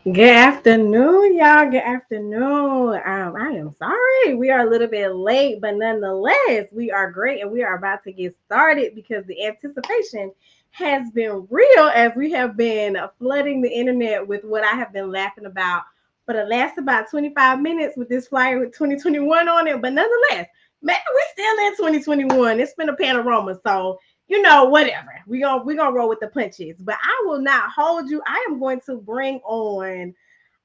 Good afternoon, y'all. Good afternoon. I am sorry we are a little bit late, but nonetheless, we are great and we are about to get started because the anticipation has been real as we have been flooding the internet with what I have been laughing about for the last about 25 minutes with this flyer with 2021 on it. But nonetheless, man, we're still in 2021. It's been a panorama, so whatever. We gonna roll with the punches. But I will not hold you. I am going to bring on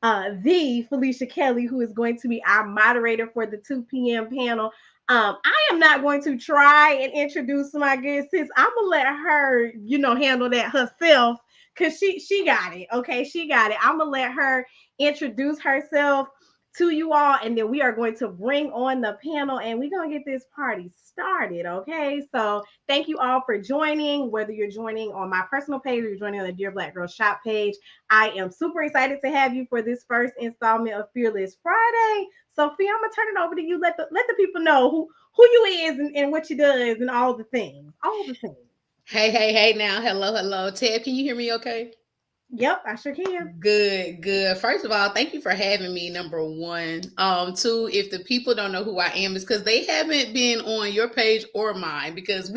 the Felicia Kelly, who is going to be our moderator for the 2 p.m. panel. I am not going to try and introduce my guest sis. I'm gonna let her, handle that herself because she got it. Okay, she got it. I'm gonna let her introduce herself to you all, and then we are going to bring on the panel and we're gonna get this party started. Okay, so thank you all for joining, whether you're joining on my personal page or you're joining on the Dear Black Girl Shop page. I am super excited to have you for this first installment of Fearless Friday. Sophia, I'm gonna turn it over to you. Let the people know who you is and what you does and all the things. All the things. Hey now. Hello. Ted, can you hear me okay? Yep, I sure can. Good. First of all, thank you for having me. Number one. Two, if the people don't know who I am, it's because they haven't been on your page or mine because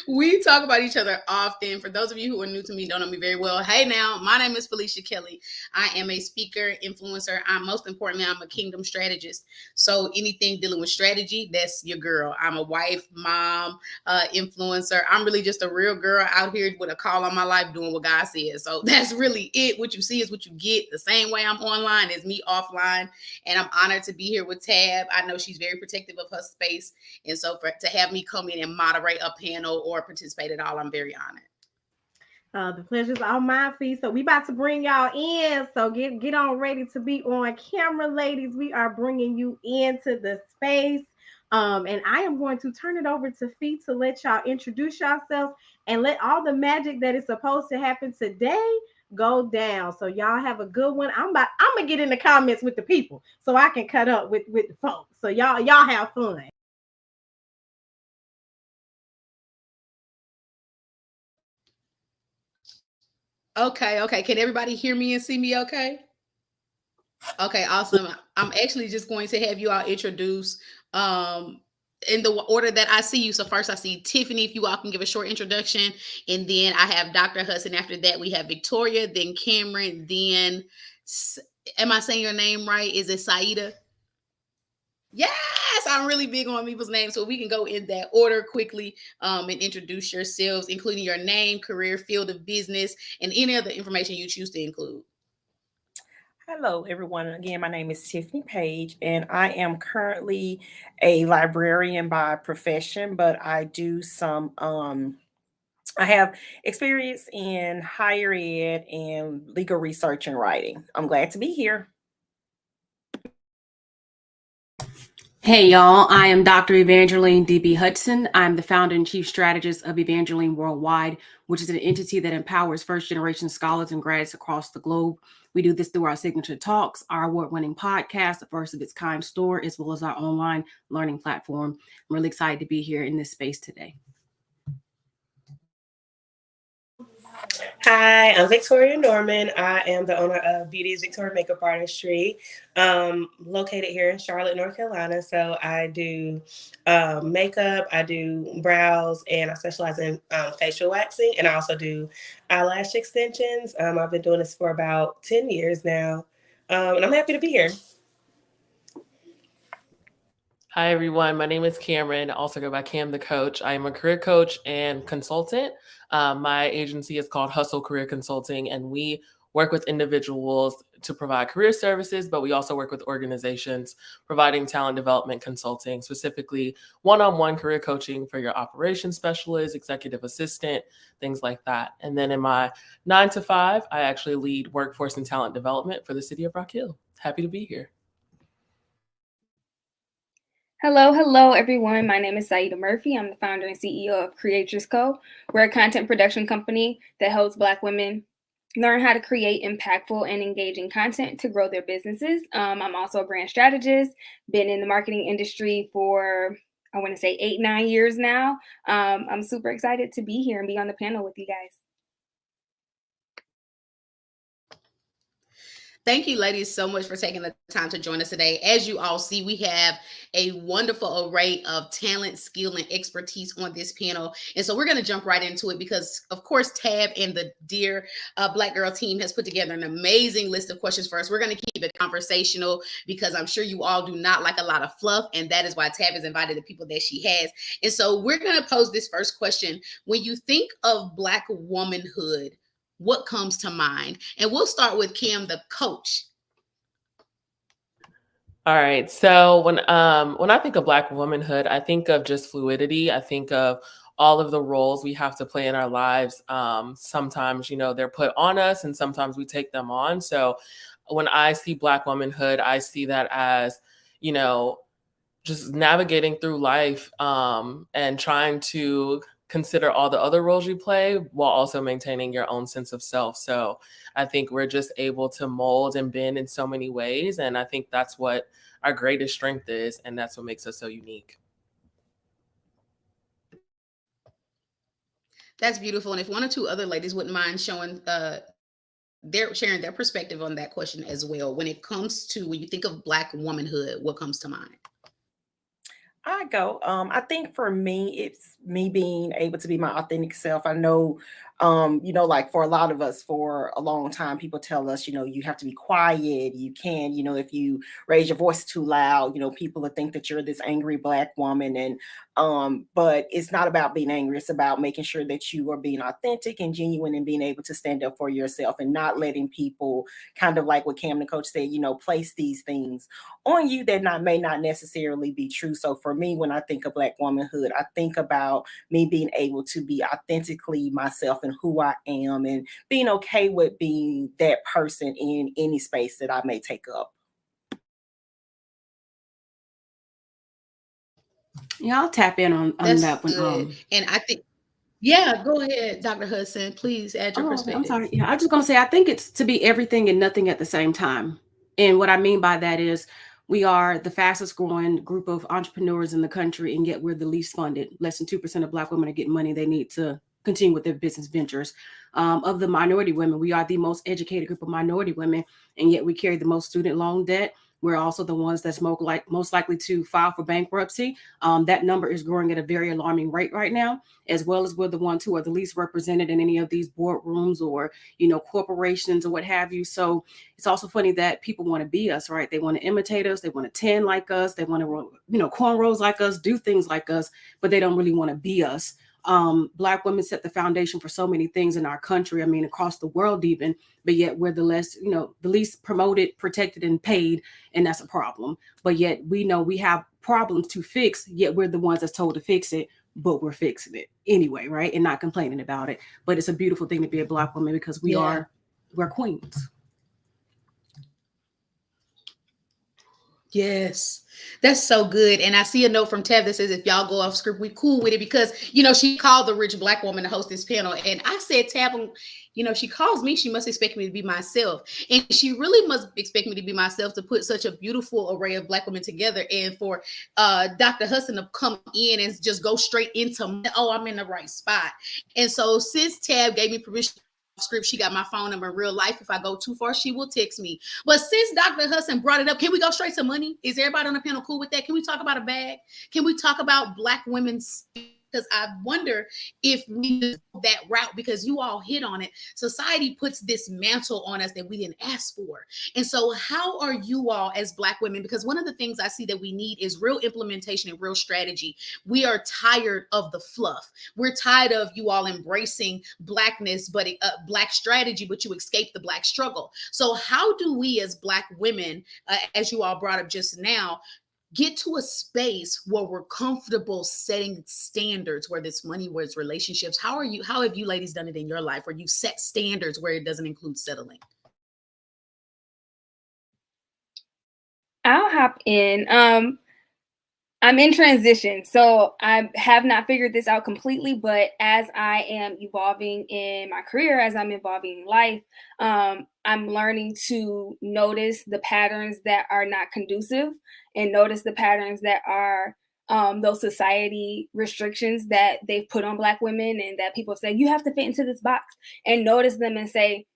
we talk about each other often. For those of you who are new to me, don't know me very well. Hey now, my name is Felicia Kelly. I am a speaker, influencer. Most importantly, I'm a kingdom strategist. So anything dealing with strategy, that's your girl. I'm a wife, mom, influencer. I'm really just a real girl out here with a call on my life doing what God says. So that's really it. What you see is what you get. The same way I'm online is me offline. And I'm honored to be here with Tab. I know she's very protective of her space. And so to have me come in and moderate a panel or participate at all, I'm very honored. The pleasure's all mine, Fee. So we about to bring y'all in. So get on ready to be on camera, ladies. We are bringing you into the space. And I am going to turn it over to Fee to let y'all introduce yourselves and let all the magic that is supposed to happen today go down. So y'all have a good one. I'm gonna get in the comments with the people so I can cut up with the folks. So y'all have fun. Okay. Can everybody hear me and see me okay? Okay, awesome. I'm actually just going to have you all introduce in the order that I see you. So first I see Tiffany, if you all can give a short introduction, and then I have Dr. Hudson. After that, we have Victoria, then Cameron, then am I saying your name right? Is it Saida? Yes, I'm really big on people's names, so we can go in that order quickly and introduce yourselves, including your name, career, field of business, and any other information you choose to include. Hello, everyone. Again, my name is Tiffany Page, and I am currently a librarian by profession, but I do I have experience in higher ed and legal research and writing. I'm glad to be here. Hey y'all, I am Dr. Evangeline D.B. Hudson. I'm the founder and chief strategist of Evangeline Worldwide, which is an entity that empowers first generation scholars and grads across the globe. We do this through our signature talks, our award winning podcast, the first of its kind store, as well as our online learning platform. I'm really excited to be here in this space today. Hi, I'm Victoria Norman. I am the owner of Beauty's Victoria Makeup Artistry, located here in Charlotte, North Carolina. So I do makeup, I do brows, and I specialize in facial waxing, and I also do eyelash extensions. I've been doing this for about 10 years now, and I'm happy to be here. Hi, everyone. My name is Cameron. I also go by Cam the Coach. I am a career coach and consultant. My agency is called Hustle Career Consulting, and we work with individuals to provide career services, but we also work with organizations providing talent development consulting, specifically one-on-one career coaching for your operations specialist, executive assistant, things like that. And then in my 9 to 5, I actually lead workforce and talent development for the city of Rock Hill. Happy to be here. Hello, everyone. My name is Saida Murphy. I'm the founder and CEO of Creators Co. We're a content production company that helps Black women learn how to create impactful and engaging content to grow their businesses. I'm also a brand strategist, been in the marketing industry for, I want to say 8-9 years now. I'm super excited to be here and be on the panel with you guys. Thank you, ladies, so much for taking the time to join us today. As you all see, we have a wonderful array of talent, skill, and expertise on this panel. And so we're going to jump right into it because, of course, Tab and the Dear Black Girl team has put together an amazing list of questions for us. We're going to keep it conversational because I'm sure you all do not like a lot of fluff. And that is why Tab has invited the people that she has. And so we're going to pose this first question. When you think of Black womanhood, what comes to mind? And we'll start with Kim, the coach. All right. So when I think of Black womanhood, I think of just fluidity. I think of all of the roles we have to play in our lives. Sometimes, they're put on us and sometimes we take them on. So when I see Black womanhood, I see that as, just navigating through life and trying to consider all the other roles you play while also maintaining your own sense of self. So I think we're just able to mold and bend in so many ways. And I think that's what our greatest strength is. And that's what makes us so unique. That's beautiful. And if one or two other ladies wouldn't mind sharing their perspective on that question as well. When it comes to, when you think of Black womanhood, what comes to mind? I go. I think for me, it's me being able to be my authentic self. I know, like for a lot of us, for a long time, people tell us, you have to be quiet. You can, if you raise your voice too loud, people will think that you're this angry Black woman. And but it's not about being angry. It's about making sure that you are being authentic and genuine and being able to stand up for yourself and not letting people, kind of like what Cam the coach said, place these things on you that may not necessarily be true. So for me, when I think of Black womanhood, I think about me being able to be authentically myself and who I am and being okay with being that person in any space that I may take up. Yeah, I'll tap in on that one. Good. And I think, yeah, go ahead, Dr. Hudson. Please add your perspective. I'm sorry. Yeah, I'm just going to say, I think it's to be everything and nothing at the same time. And what I mean by that is we are the fastest growing group of entrepreneurs in the country, and yet we're the least funded. Less than 2% of Black women are getting money they need to continue with their business ventures. Of the minority women, we are the most educated group of minority women, and yet we carry the most student loan debt. We're also the ones that's most likely to file for bankruptcy. That number is growing at a very alarming rate right now, as well as we're the ones who are the least represented in any of these boardrooms or, corporations or what have you. So it's also funny that people want to be us, right? They want to imitate us. They want to tan like us. They want to, cornrows like us, do things like us, but they don't really want to be us. Black women set the foundation for so many things in our country. I mean, across the world even, but yet we're the least promoted, protected, and paid. And that's a problem. But yet we know we have problems to fix, yet we're the ones that's told to fix it, but we're fixing it anyway, right? And not complaining about it. But it's a beautiful thing to be a Black woman because we're queens. Yes, that's so good. And I see a note from Tab that says, if y'all go off script, we cool with it because, she called the rich Black woman to host this panel. And I said, Tab, she calls me, she must expect me to be myself. And she really must expect me to be myself to put such a beautiful array of Black women together. And for Dr. Hudson to come in and just go straight into, I'm in the right spot. And so since Tab gave me permission script, she got my phone number in real life. If I go too far, she will text me. But since Dr. Hudson brought it up, can we go straight to money? Is everybody on the panel cool with that? Can we talk about a bag? Can we talk about Black women's? Because I wonder if we do that route, because you all hit on it. Society puts this mantle on us that we didn't ask for. And so how are you all as Black women? Because one of the things I see that we need is real implementation and real strategy. We are tired of the fluff. We're tired of you all embracing Blackness, but Black strategy, but you escape the Black struggle. So how do we as Black women, as you all brought up just now, get to a space where we're comfortable setting standards, whether it's money, where it's relationships? How have you ladies done it in your life where you set standards where it doesn't include settling? I'll hop in. I'm in transition, so I have not figured this out completely, but as I am evolving in my career, as I'm evolving in life, I'm learning to notice the patterns that are not conducive and notice the patterns that are those society restrictions that they've put on Black women and that people say, you have to fit into this box, and notice them and say,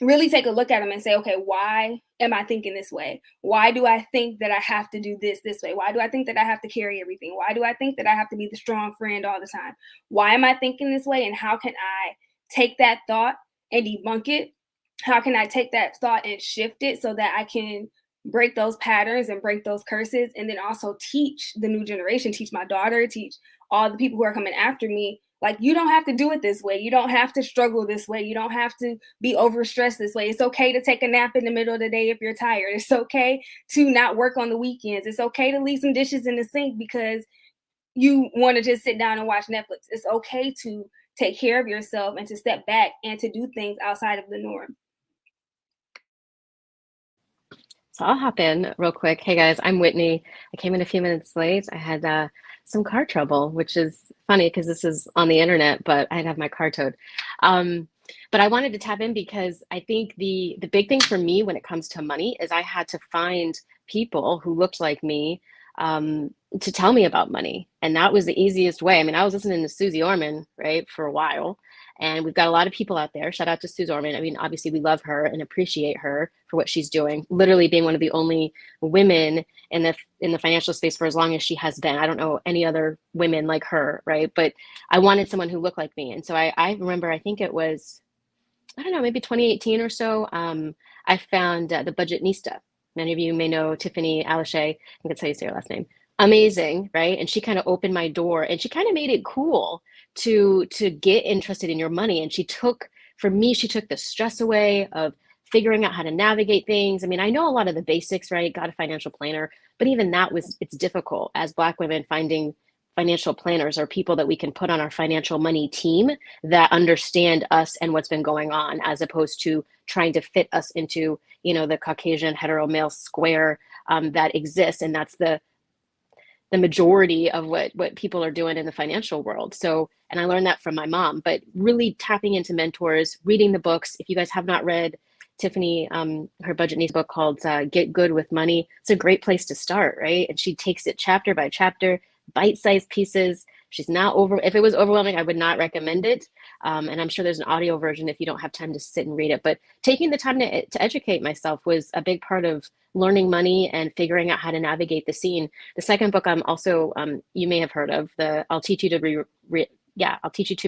really take a look at them and say, okay, why am I thinking this way? Why do I think that I have to do this way? Why do I think that I have to carry everything? Why do I think that I have to be the strong friend all the time? Why am I thinking this way? And how can I take that thought and debunk it? How can I take that thought and shift it so that I can break those patterns and break those curses, and then also teach the new generation, teach my daughter, teach all the people who are coming after me, like, you don't have to do it this way. You don't have to struggle this way. You don't have to be overstressed this way. It's okay to take a nap in the middle of the day if you're tired. It's okay to not work on the weekends. It's okay to leave some dishes in the sink because you want to just sit down and watch Netflix. It's okay to take care of yourself and to step back and to do things outside of the norm. So I'll hop in real quick. Hey guys, I'm Whitney. I came in a few minutes late. I had some car trouble, which is funny because this is on the internet, but I'd have my car towed. But I wanted to tap in because I think the big thing for me when it comes to money is I had to find people who looked like me to tell me about money. And that was the easiest way. I mean, I was listening to Susie Orman, right, for a while. And we've got a lot of people out there. Shout out to Suze Orman. I mean, obviously we love her and appreciate her for what she's doing. Literally being one of the only women in the financial space for as long as she has been. I don't know any other women like her, right? But I wanted someone who looked like me. And so I remember, I think it was, I don't know, maybe 2018 or so. I found the Budgetnista. Many of you may know Tiffany Alashay. I think that's how you say her last name. Amazing, right? And she kind of opened my door, and she kind of made it cool to get interested in your money. And she took the stress away of figuring out how to navigate things. I mean, I know a lot of the basics, right? Got a financial planner, but even that it's difficult as Black women finding financial planners or people that we can put on our financial money team that understand us and what's been going on, as opposed to trying to fit us into, the Caucasian hetero male square that exists. And that's the majority of what people are doing in the financial world. So, and I learned that from my mom, but really tapping into mentors, reading the books. If you guys have not read Tiffany, her Budgetnista book called Get Good with Money, it's a great place to start, right? And she takes it chapter by chapter, bite-sized pieces. She's not if it was overwhelming, I would not recommend it. And I'm sure there's an audio version if you don't have time to sit and read it. But taking the time to educate myself was a big part of learning money and figuring out how to navigate the scene. The second book I'm also, you may have heard of, I'll Teach You to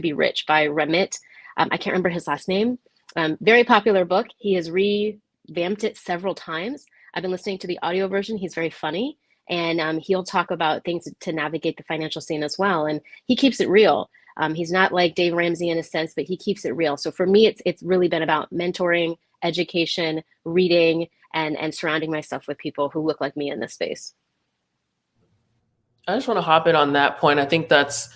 Be Rich by Ramit. I can't remember his last name. Very popular book. He has revamped it several times. I've been listening to the audio version. He's very funny. And he'll talk about things to navigate the financial scene as well. And he keeps it real. He's not like Dave Ramsey in a sense, but he keeps it real. So for me, it's really been about mentoring, education, reading, and surrounding myself with people who look like me in this space. I just want to hop in on that point. I think that's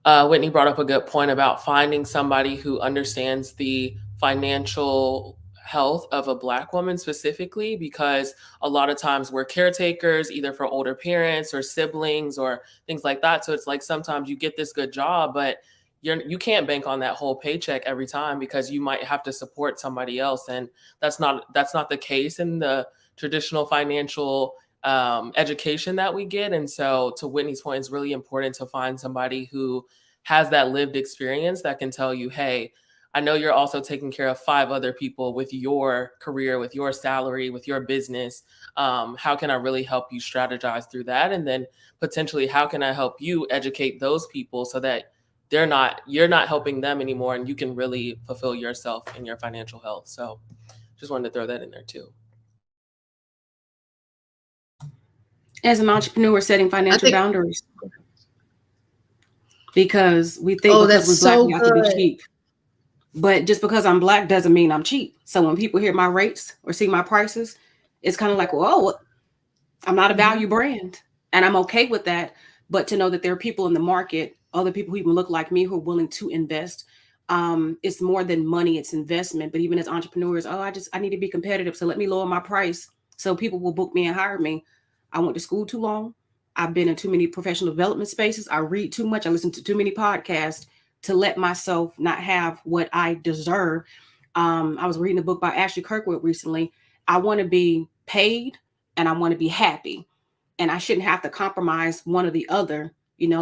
Whitney brought up a good point about finding somebody who understands the financial health of a Black woman specifically, because a lot of times we're caretakers either for older parents or siblings or things like that. So it's like sometimes you get this good job, but you can't bank on that whole paycheck every time because you might have to support somebody else. And that's not the case in the traditional financial education that we get. And so to Whitney's point, it's really important to find somebody who has that lived experience that can tell you, hey, I know you're also taking care of 5 other people with your career, with your salary, with your business. How can I really help you strategize through that? And then potentially, how can I help you educate those people so that you're not helping them anymore and you can really fulfill yourself in your financial health. So just wanted to throw that in there too. As an entrepreneur, setting financial boundaries. Because we think because we're Black, we have to be cheap. But just because I'm Black doesn't mean I'm cheap. So when people hear my rates or see my prices, it's kind of like, whoa, I'm not a value brand. And I'm okay with that. But to know that there are people in the market, other people who even look like me, who are willing to invest. It's more than money, it's investment. But even as entrepreneurs, I need to be competitive. So let me lower my price so people will book me and hire me. I went to school too long. I've been in too many professional development spaces. I read too much. I listen to too many podcasts to let myself not have what I deserve. I was reading a book by Ashley Kirkwood recently. I want to be paid and I want to be happy. And I shouldn't have to compromise one or the other,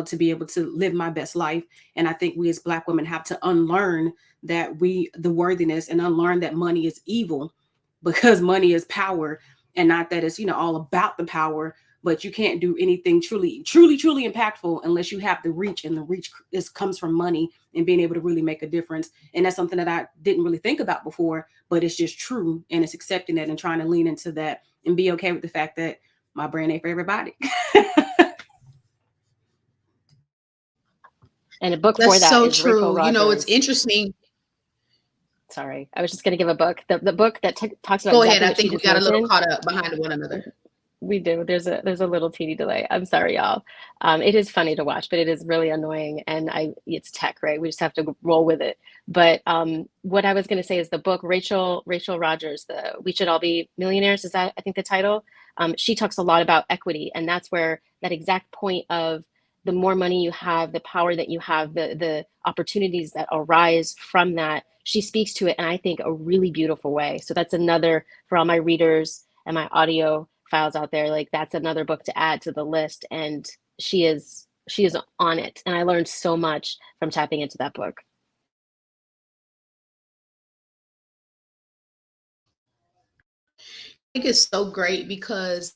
to be able to live my best life. And I think we as Black women have to unlearn the worthiness, and unlearn that money is evil, because money is power, and not that it's, all about the power. But you can't do anything truly, truly, truly impactful unless you have the reach, and the reach comes from money and being able to really make a difference. And that's something that I didn't really think about before, but it's just true. And it's accepting that and trying to lean into that and be okay with the fact that my brand ain't for everybody. And a book That's for that so is Rachel true. It's Rogers. interesting. Sorry, I was just going to give a book. The book that talks about Go exactly ahead. I what she think we just got a little mentioned. caught up behind one another. We do. There's a little teeny delay. I'm sorry, y'all. It is funny to watch, but it is really annoying. And it's tech, right? We just have to roll with it. But what I was going to say is the book Rachel Rogers, the We Should All Be Millionaires, is that, I think, the title. She talks a lot about equity, and that's where that exact point of the more money you have, the power that you have, the opportunities that arise from that. She speaks to it, and I think a really beautiful way. So that's another, for all my readers and my audio files out there, like that's another book to add to the list. And she is on it, and I learned so much from tapping into that book. I think it's so great because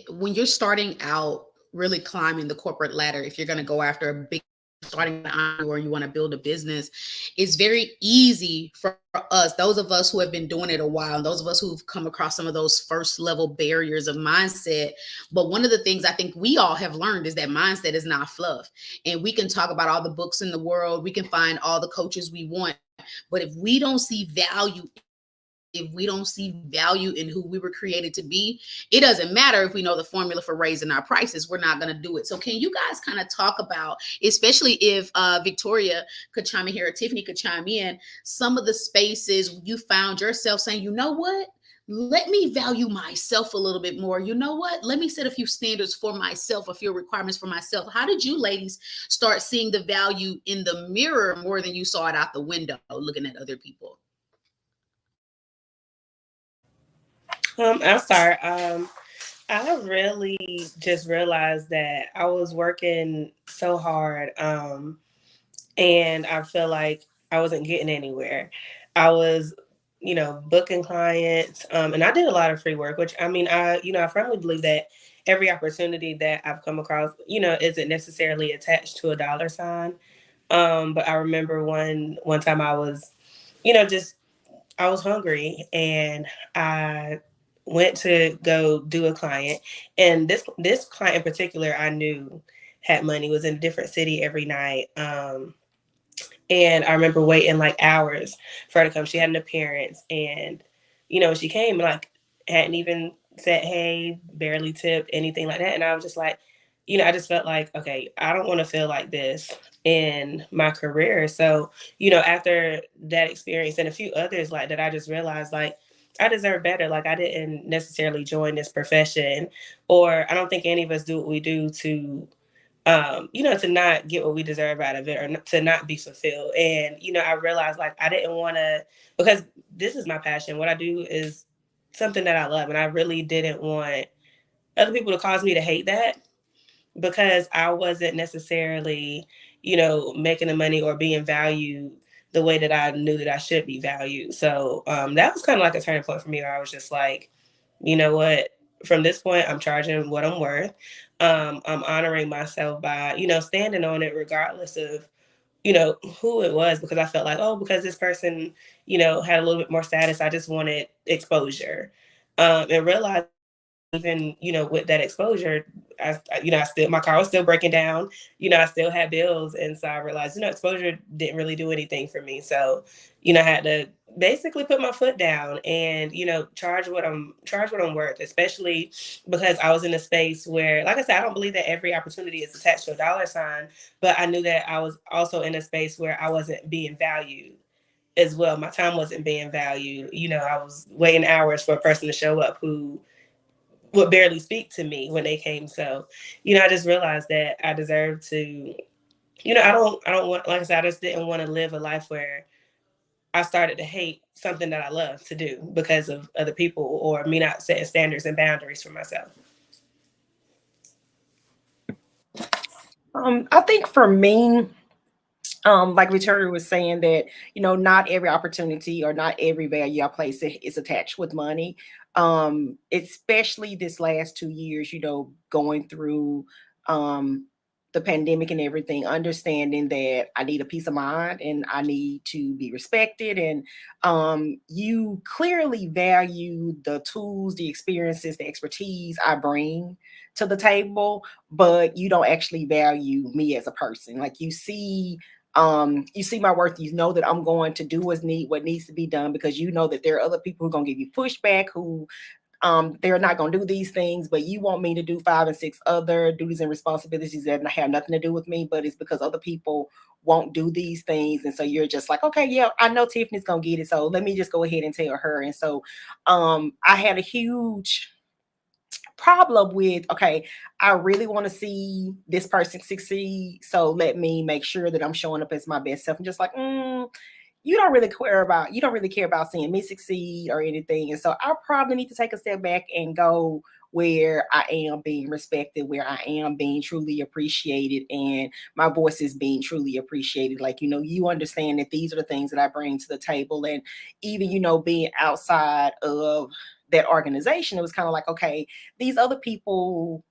when you're starting out really climbing the corporate ladder, if you're going to go after a big starting or you want to build a business, it's very easy for us, those of us who have been doing it a while, and those of us who've come across some of those first level barriers of mindset. But one of the things I think we all have learned is that mindset is not fluff. And we can talk about all the books in the world, we can find all the coaches we want, but if we don't see value in who we were created to be, it doesn't matter if we know the formula for raising our prices, we're not going to do it. So can you guys kind of talk about, especially if Victoria could chime in here, or Tiffany could chime in, some of the spaces you found yourself saying, you know what, let me value myself a little bit more. You know what, let me set a few standards for myself, a few requirements for myself. How did you ladies start seeing the value in the mirror more than you saw it out the window looking at other people? I'll start. I really just realized that I was working so hard, and I feel like I wasn't getting anywhere. I was, booking clients, and I did a lot of free work, which I firmly believe that every opportunity that I've come across, isn't necessarily attached to a dollar sign. But I remember one time I was, just I was hungry, and I went to go do a client, and this client in particular I knew had money, was in a different city every night. And I remember waiting like hours for her to come. She had an appearance, and she came, like, hadn't even said hey, barely tipped, anything like that. And I was just like, I just felt like, okay, I don't want to feel like this in my career. So, after that experience and a few others like that, I just realized, like, I deserve better. Like, I didn't necessarily join this profession, or I don't think any of us do what we do to to not get what we deserve out of it, or to not be fulfilled. And, I realized, like, I didn't want to, because this is my passion. What I do is something that I love. And I really didn't want other people to cause me to hate that, because I wasn't necessarily, making the money or being valued the way that I knew that I should be valued. So that was kind of like a turning point for me, where I was just like, you know what, from this point, I'm charging what I'm worth. I'm honoring myself by, standing on it regardless of, who it was, because I felt like, oh, because this person, had a little bit more status, I just wanted exposure. And realized, even, with that exposure, I still, my car was still breaking down, I still had bills. And so I realized, exposure didn't really do anything for me. So, I had to basically put my foot down and, charge what I'm worth, especially because I was in a space where, like I said, I don't believe that every opportunity is attached to a dollar sign, but I knew that I was also in a space where I wasn't being valued as well. My time wasn't being valued. I was waiting hours for a person to show up who would barely speak to me when they came. So, I just realized that I deserve to, I don't want, like I said, I just didn't want to live a life where I started to hate something that I love to do because of other people, or me not setting standards and boundaries for myself. I think for me, like Victoria was saying that, not every opportunity or not every value I place is attached with money. Especially this last 2 years, going through the pandemic and everything, understanding that I need a peace of mind and I need to be respected. And you clearly value the tools, the experiences, the expertise I bring to the table, but you don't actually value me as a person. Like you see my worth, you know that I'm going to do what needs to be done, because you know that there are other people who are going to give you pushback, who they're not going to do these things, but you want me to do 5 and 6 other duties and responsibilities that have nothing to do with me, but it's because other people won't do these things. And so you're just like, okay, yeah, I know Tiffany's going to get it, so let me just go ahead and tell her. And so I had a huge problem with, okay, I really want to see this person succeed, so let me make sure that I'm showing up as my best self. I'm just like, you don't really care about seeing me succeed or anything. And so I probably need to take a step back and go where I am being respected, where I am being truly appreciated, and my voice is being truly appreciated. Like, you understand that these are the things that I bring to the table. And even, being outside of that organization, it was kind of like, okay, these other people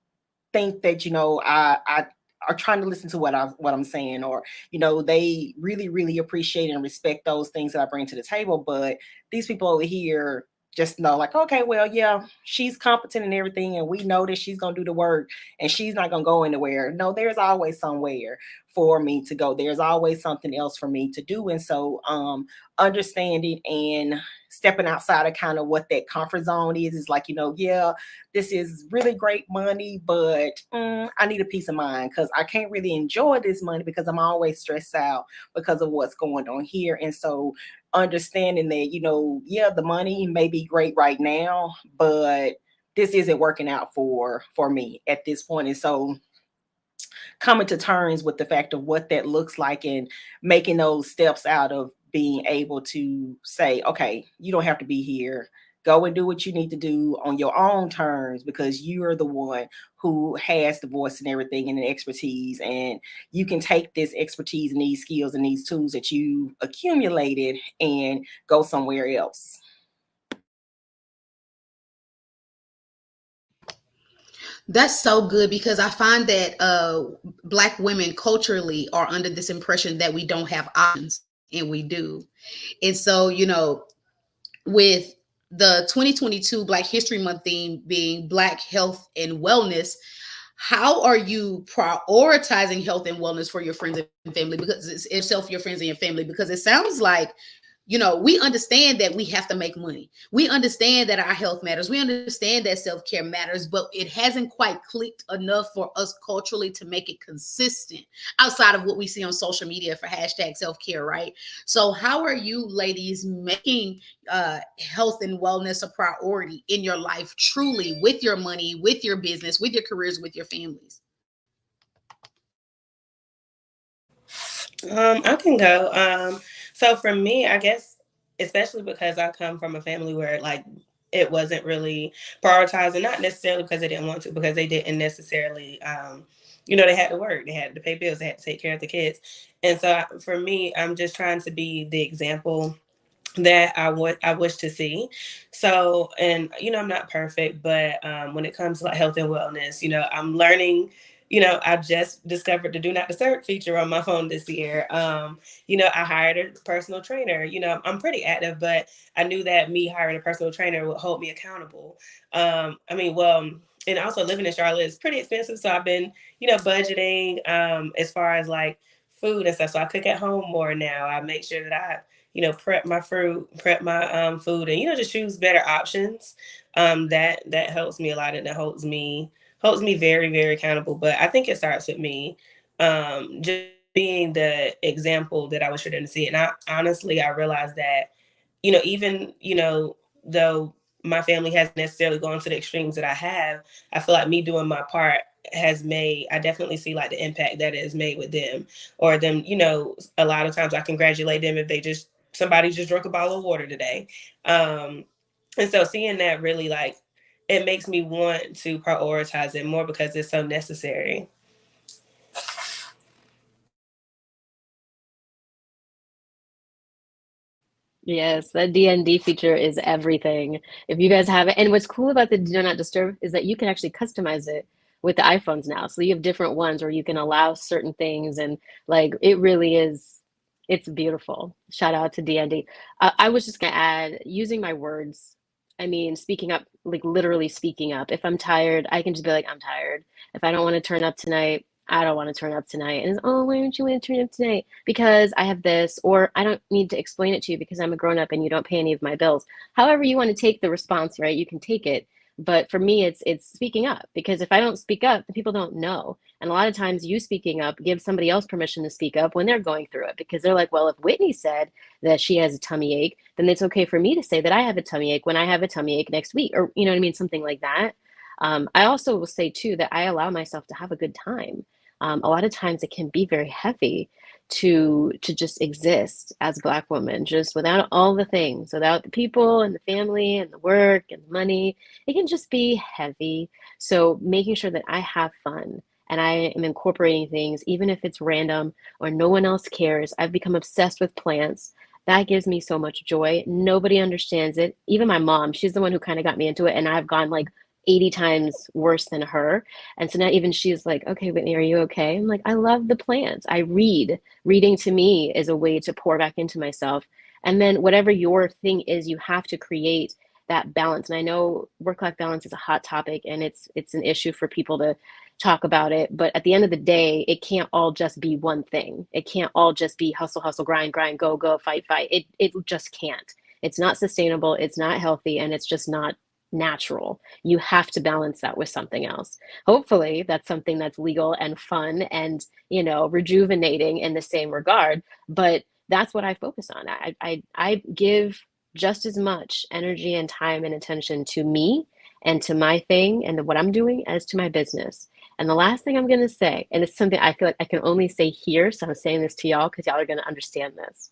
think that, I are trying to listen to what I'm saying, or they really really appreciate and respect those things that I bring to the table. But these people over here just know, like, okay, well, yeah, she's competent and everything, and we know that she's gonna do the work, and she's not gonna go anywhere. No, there's always somewhere for me to go. There's always something else for me to do. And so understanding and stepping outside of kind of what that comfort zone is like, yeah, this is really great money, but I need a peace of mind, because I can't really enjoy this money because I'm always stressed out because of what's going on here. And so understanding that, yeah, the money may be great right now, but this isn't working out for me at this point. And so coming to terms with the fact of what that looks like, and making those steps out of being able to say, okay, you don't have to be here. Go and do what you need to do on your own terms, because you're the one who has the voice and everything and the expertise. And you can take this expertise and these skills and these tools that you accumulated and go somewhere else. That's so good, because I find that Black women culturally are under this impression that we don't have options, and we do. And so, with the 2022 Black History Month theme being Black health and wellness, how are you prioritizing health and wellness for your friends and family? Because it's yourself, your friends, and your family. Because it sounds like, we understand that we have to make money. We understand that our health matters. We understand that self-care matters, but it hasn't quite clicked enough for us culturally to make it consistent outside of what we see on social media for hashtag self-care, right? So how are you ladies making health and wellness a priority in your life, truly, with your money, with your business, with your careers, with your families? I can go. So for me, I guess, especially because I come from a family where like it wasn't really prioritized, and not necessarily because they didn't want to, because they didn't necessarily, they had to work, they had to pay bills, they had to take care of the kids. And so for me, I'm just trying to be the example that I wish to see. So, and I'm not perfect, but when it comes to like health and wellness, I'm learning. I just discovered the Do Not Disturb feature on my phone this year. I hired a personal trainer. I'm pretty active, but I knew that me hiring a personal trainer would hold me accountable. Well, and also living in Charlotte is pretty expensive, so I've been, budgeting as far as like food and stuff. So I cook at home more now. I make sure that I prep my fruit, prep my food, and just choose better options. That helps me a lot, and it holds me very very accountable. But I think it starts with me, just being the example that I was sure to see. And I realized that even though my family hasn't necessarily gone to the extremes that I have, I feel like me doing my part has made, I definitely see like the impact that it has made with them, or them, a lot of times I congratulate them if somebody just drank a bottle of water today. And so seeing that really like, it makes me want to prioritize it more because it's so necessary. Yes, that DND feature is everything. If you guys have it, and what's cool about the Do Not Disturb is that you can actually customize it with the iPhones now. So you have different ones where you can allow certain things, and like it really is, it's beautiful. Shout out to DND. I was just gonna add using my words. I mean, speaking up, like literally speaking up. If I'm tired, I can just be like, I'm tired. If I don't want to turn up tonight, I don't want to turn up tonight. And it's, oh, why don't you want to turn up tonight? Because I have this, or I don't need to explain it to you because I'm a grown up and you don't pay any of my bills. However you want to take the response, right? You can take it. But for me, it's speaking up, because if I don't speak up, the people don't know. And a lot of times you speaking up gives somebody else permission to speak up when they're going through it, because they're like, well, if Whitney said that she has a tummy ache, then it's okay for me to say that I have a tummy ache when I have a tummy ache next week, or you know what I mean? Something like that. I also will say too that I allow myself to have a good time. A lot of times it can be very heavy to just exist as a Black woman, just without all the things, without the people and the family and the work and the money. It can just be heavy. So making sure that I have fun and I am incorporating things, even if it's random or no one else cares. I've become obsessed with plants. That gives me so much joy. Nobody understands it. Even my mom, she's the one who kind of got me into it, and I've gone like 80 times worse than her. And so now even she's like, okay, Whitney, are you okay? I'm like, I love the plants. I read. Reading to me is a way to pour back into myself. And then whatever your thing is, you have to create that balance. And I know work-life balance is a hot topic, and it's an issue for people to talk about it. But at the end of the day, it can't all just be one thing. It can't all just be hustle, hustle, grind, grind, go, go, fight, fight. It just can't. It's not sustainable. It's not healthy. And it's just not natural. You have to balance that with something else. Hopefully that's something that's legal and fun and, you know, rejuvenating in the same regard. But that's what I focus on. I give just as much energy and time and attention to me and to my thing and what I'm doing as to my business. And the last thing I'm going to say, and it's something I feel like I can only say here, so I'm saying this to y'all because y'all are going to understand this.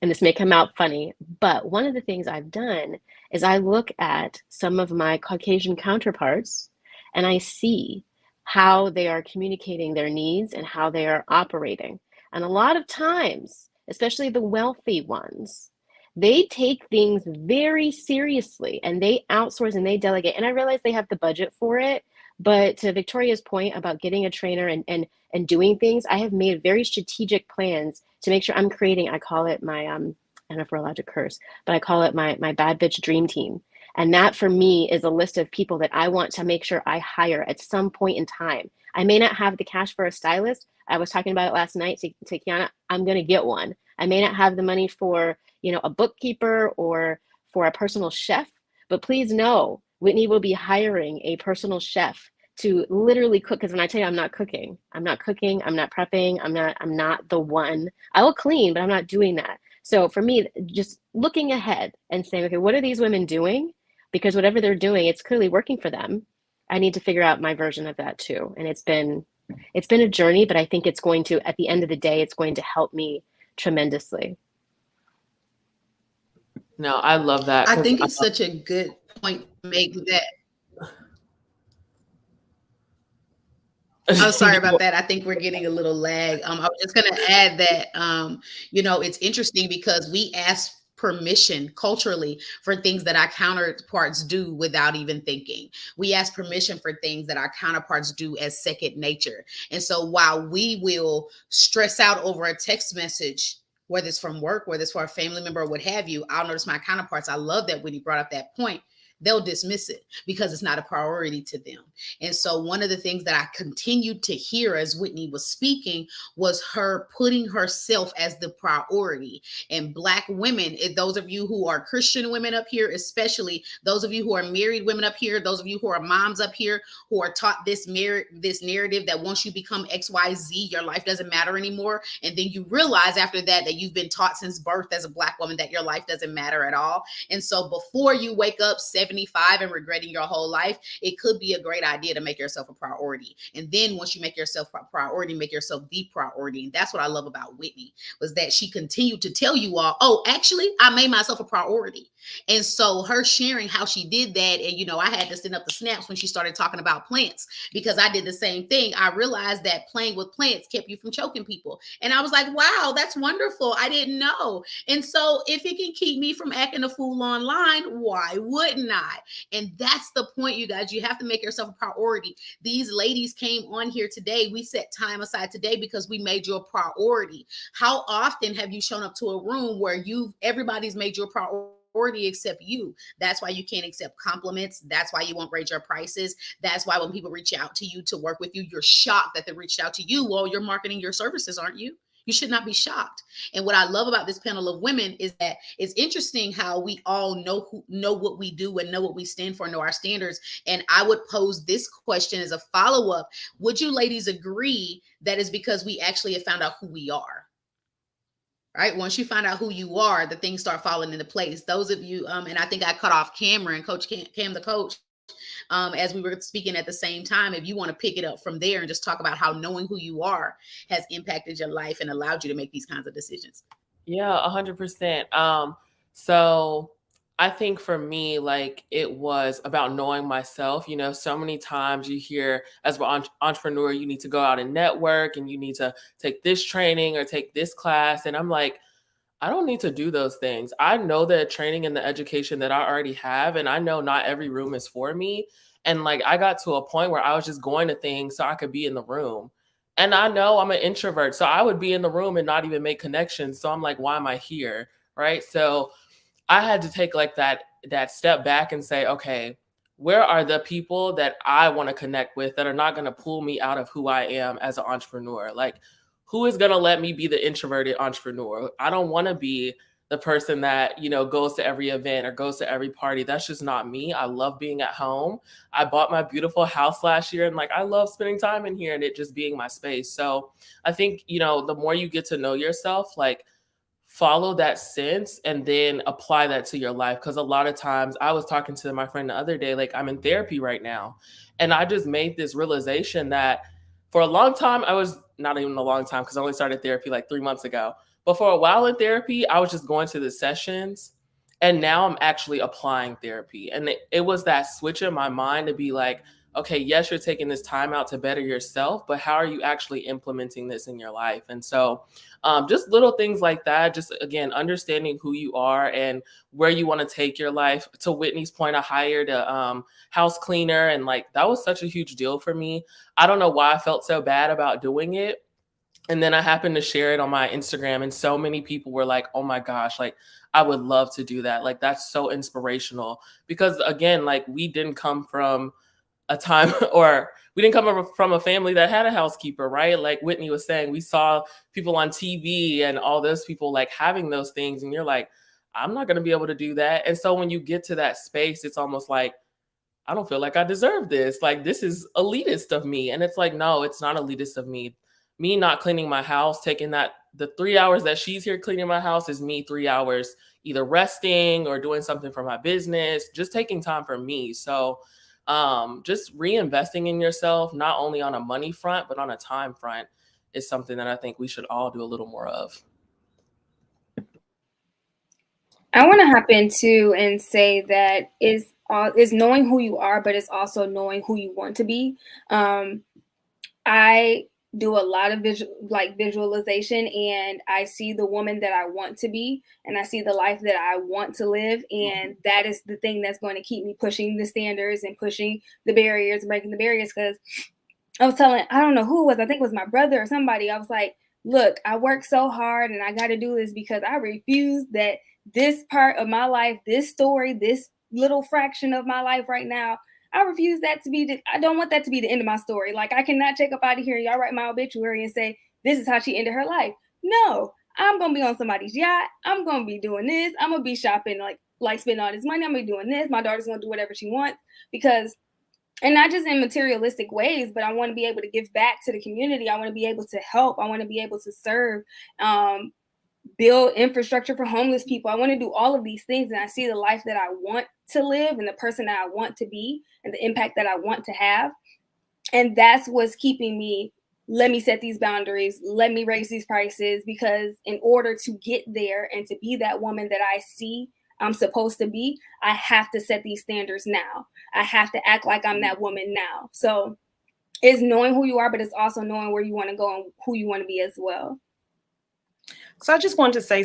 And this may come out funny, but one of the things I've done is I look at some of my Caucasian counterparts and I see how they are communicating their needs and how they are operating. And a lot of times, especially the wealthy ones, they take things very seriously and they outsource and they delegate. And I realize they have the budget for it. But to Victoria's point about getting a trainer and doing things, I have made very strategic plans to make sure I'm creating, I call it my, I don't know if we're allowed to curse, but I call it my bad bitch dream team. And that for me is a list of people that I want to make sure I hire at some point in time. I may not have the cash for a stylist. I was talking about it last night to Kiana. I'm going to get one. I may not have the money for, you know, a bookkeeper or for a personal chef, but please know Whitney will be hiring a personal chef to literally cook. Because when I tell you I'm not cooking, I'm not prepping, I'm not the one. I will clean, but I'm not doing that. So for me, just looking ahead and saying, okay, what are these women doing? Because whatever they're doing, it's clearly working for them. I need to figure out my version of that too. And it's been a journey, but I think it's going to, at the end of the day, it's going to help me tremendously. No, I love that. I think it's such a good point to make that. Oh, sorry about that. I think we're getting a little lag. I was just going to add that, you know, it's interesting because we ask permission culturally for things that our counterparts do without even thinking. We ask permission for things that our counterparts do as second nature. And so while we will stress out over a text message, whether it's from work, whether it's for a family member or what have you, I'll notice my counterparts. I love that when you brought up that point. They'll dismiss it because it's not a priority to them. And so one of the things that I continued to hear as Whitney was speaking was her putting herself as the priority. And Black women, those of you who are Christian women up here, especially those of you who are married women up here, those of you who are moms up here, who are taught this narrative that once you become XYZ, your life doesn't matter anymore. And then you realize after that you've been taught since birth as a Black woman that your life doesn't matter at all. And so before you wake up 7 75 and regretting your whole life, it could be a great idea to make yourself a priority. And then once you make yourself a priority, make yourself the priority. And that's what I love about Whitney, was that she continued to tell you all, oh, actually, I made myself a priority. And so her sharing how she did that, and I had to send up the snaps when she started talking about plants, because I did the same thing. I realized that playing with plants kept you from choking people. And I was like, wow, that's wonderful. I didn't know. And so if it can keep me from acting a fool online, why wouldn't I? And that's the point, you guys. You have to make yourself a priority. These ladies came on here today. We set time aside today because we made you a priority. How often have you shown up to a room where everybody's made you a priority except you? That's why you can't accept compliments. That's why you won't raise your prices. That's why when people reach out to you to work with you, you're shocked that they reached out to you. Well, you're marketing your services, aren't you? You should not be shocked. And what I love about this panel of women is that it's interesting how we all know what we do and know what we stand for, know our standards. And I would pose this question as a follow-up. Would you ladies agree that is because we actually have found out who we are? Right? Once you find out who you are, the things start falling into place. Those of you, and I think I cut off Cameron, Coach Cam the coach, as we were speaking at the same time. If you want to pick it up from there and just talk about how knowing who you are has impacted your life and allowed you to make these kinds of decisions. Yeah, 100%. So I think for me, like, it was about knowing myself. So many times you hear, as an entrepreneur, you need to go out and network, and you need to take this training or take this class. And I'm like, I don't need to do those things. I know the training and the education that I already have, and I know not every room is for me. And like, I got to a point where I was just going to things so I could be in the room. And I know I'm an introvert, so I would be in the room and not even make connections. So I'm like, why am I here? Right. So I had to take like that step back and say, okay, where are the people that I want to connect with that are not going to pull me out of who I am as an entrepreneur? Like, who is going to let me be the introverted entrepreneur? I don't want to be the person that, goes to every event or goes to every party. That's just not me. I love being at home. I bought my beautiful house last year, and like, I love spending time in here and it just being my space. So I think, the more you get to know yourself, like, follow that sense and then apply that to your life. Because a lot of times, I was talking to my friend the other day, like, I'm in therapy right now. And I just made this realization that for a long time, I was not even a long time, because I only started therapy like 3 months ago. But for a while in therapy, I was just going to the sessions. And now I'm actually applying therapy. And it was that switch in my mind to be like, okay, yes, you're taking this time out to better yourself, but how are you actually implementing this in your life? And so just little things like that, just again, understanding who you are and where you want to take your life. To Whitney's point, I hired a house cleaner, and like, that was such a huge deal for me. I don't know why I felt so bad about doing it. And then I happened to share it on my Instagram, and so many people were like, oh my gosh, like, I would love to do that. Like, that's so inspirational. Because again, like, we didn't come from a time or we didn't come from a family that had a housekeeper, right? Like Whitney was saying, we saw people on TV and all those people like having those things. And you're like, I'm not going to be able to do that. And so when you get to that space, it's almost like, I don't feel like I deserve this. Like, this is elitist of me. And it's like, no, it's not elitist of me. Me not cleaning my house, taking the 3 hours that she's here cleaning my house is me 3 hours either resting or doing something for my business, just taking time for me. So just reinvesting in yourself, not only on a money front, but on a time front, is something that I think we should all do a little more of. I want to hop in too and say that is knowing who you are, but it's also knowing who you want to be. I do a lot of visualization, and I see the woman that I want to be, and I see the life that I want to live. And that is the thing that's going to keep me pushing the standards and pushing the barriers, breaking the barriers. Because I was telling, I don't know who it was, I think it was my brother or somebody. I was like, look, I work so hard and I got to do this because I refuse that this part of my life, this story, this little fraction of my life right now, I refuse that to be, I don't want that to be the end of my story. Like, I cannot check up out of here and y'all write my obituary and say, this is how she ended her life. No, I'm going to be on somebody's yacht. I'm going to be doing this. I'm going to be shopping, like spending all this money. I'm going to be doing this. My daughter's going to do whatever she wants, because, and not just in materialistic ways, but I want to be able to give back to the community. I want to be able to help. I want to be able to serve. build infrastructure for homeless people. I want to do all of these things, and I see the life that I want to live and the person that I want to be and the impact that I want to have. And that's what's keeping me, let me set these boundaries, let me raise these prices, because in order to get there and to be that woman that I see I'm supposed to be, I have to set these standards now. I have to act like I'm that woman now. So it's knowing who you are, but it's also knowing where you want to go and who you want to be as well. So I just wanted to say,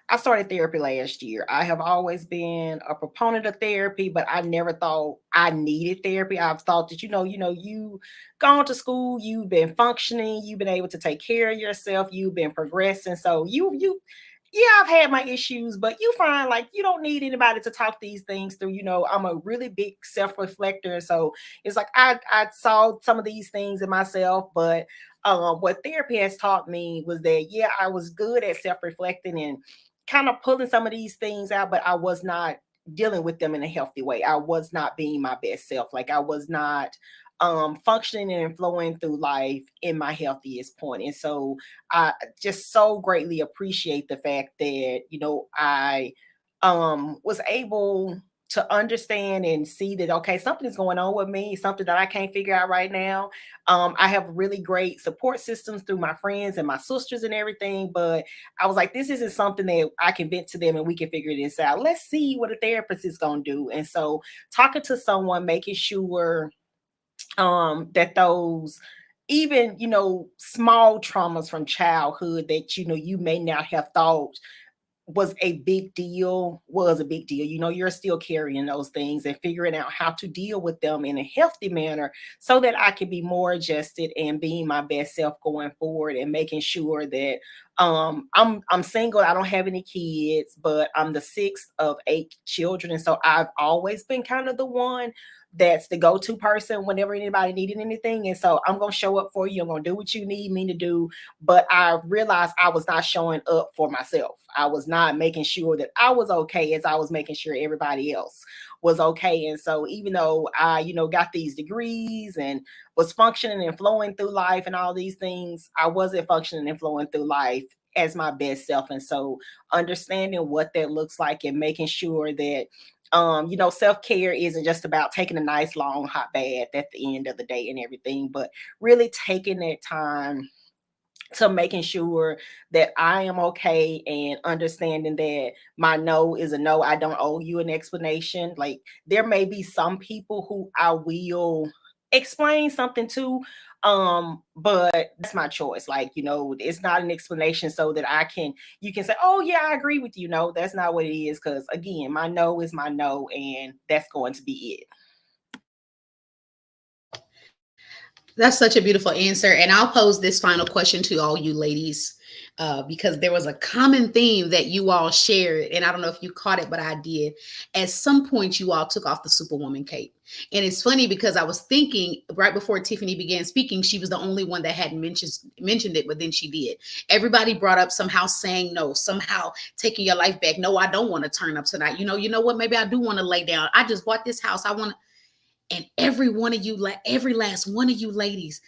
I started therapy last year. I have always been a proponent of therapy, but I never thought I needed therapy. I've thought that, you gone to school, you've been functioning, you've been able to take care of yourself, you've been progressing. So yeah, I've had my issues, but you find like you don't need anybody to talk these things through. I'm a really big self-reflector. So it's like I saw some of these things in myself, but what therapy has taught me was that, yeah, I was good at self-reflecting and kind of pulling some of these things out, but I was not dealing with them in a healthy way. I was not being my best self. Like I was not functioning and flowing through life in my healthiest point. And so I just so greatly appreciate the fact that, I was able to understand and see that, okay, something is going on with me, something that I can't figure out right now. I have really great support systems through my friends and my sisters and everything, but I was like, this isn't something that I can vent to them and we can figure this out. Let's see what a therapist is going to do. And so talking to someone, making sure that those even small traumas from childhood that you may not have thought was a big deal. You're still carrying those things and figuring out how to deal with them in a healthy manner so that I can be more adjusted and being my best self going forward, and making sure that I'm single. I don't have any kids, but I'm the sixth of 8 children. And so I've always been kind of the one that's the go-to person whenever anybody needed anything. And so I'm going to show up for you. I'm going to do what you need me to do. But I realized I was not showing up for myself. I was not making sure that I was okay as I was making sure everybody else was okay. And so even though I, got these degrees and was functioning and flowing through life and all these things, I wasn't functioning and flowing through life as my best self. And so understanding what that looks like and making sure that self-care isn't just about taking a nice long hot bath at the end of the day and everything, but really taking that time to making sure that I am okay and understanding that my no is a no. I don't owe you an explanation. Like there may be some people who I will explain something to, but that's my choice. Like, it's not an explanation so that you can say, oh yeah, I agree with you. No, that's not what it is. Because again, my no is my no, and that's going to be it. That's such a beautiful answer. And I'll pose this final question to all you ladies, because there was a common theme that you all shared. And I don't know if you caught it, but I did. At some point, you all took off the Superwoman cape. And it's funny because I was thinking right before Tiffany began speaking, she was the only one that hadn't mentioned it, but then she did. Everybody brought up somehow saying no, somehow taking your life back. No, I don't want to turn up tonight. You know what? Maybe I do want to lay down. I just bought this house. I want to. And every last one of you ladies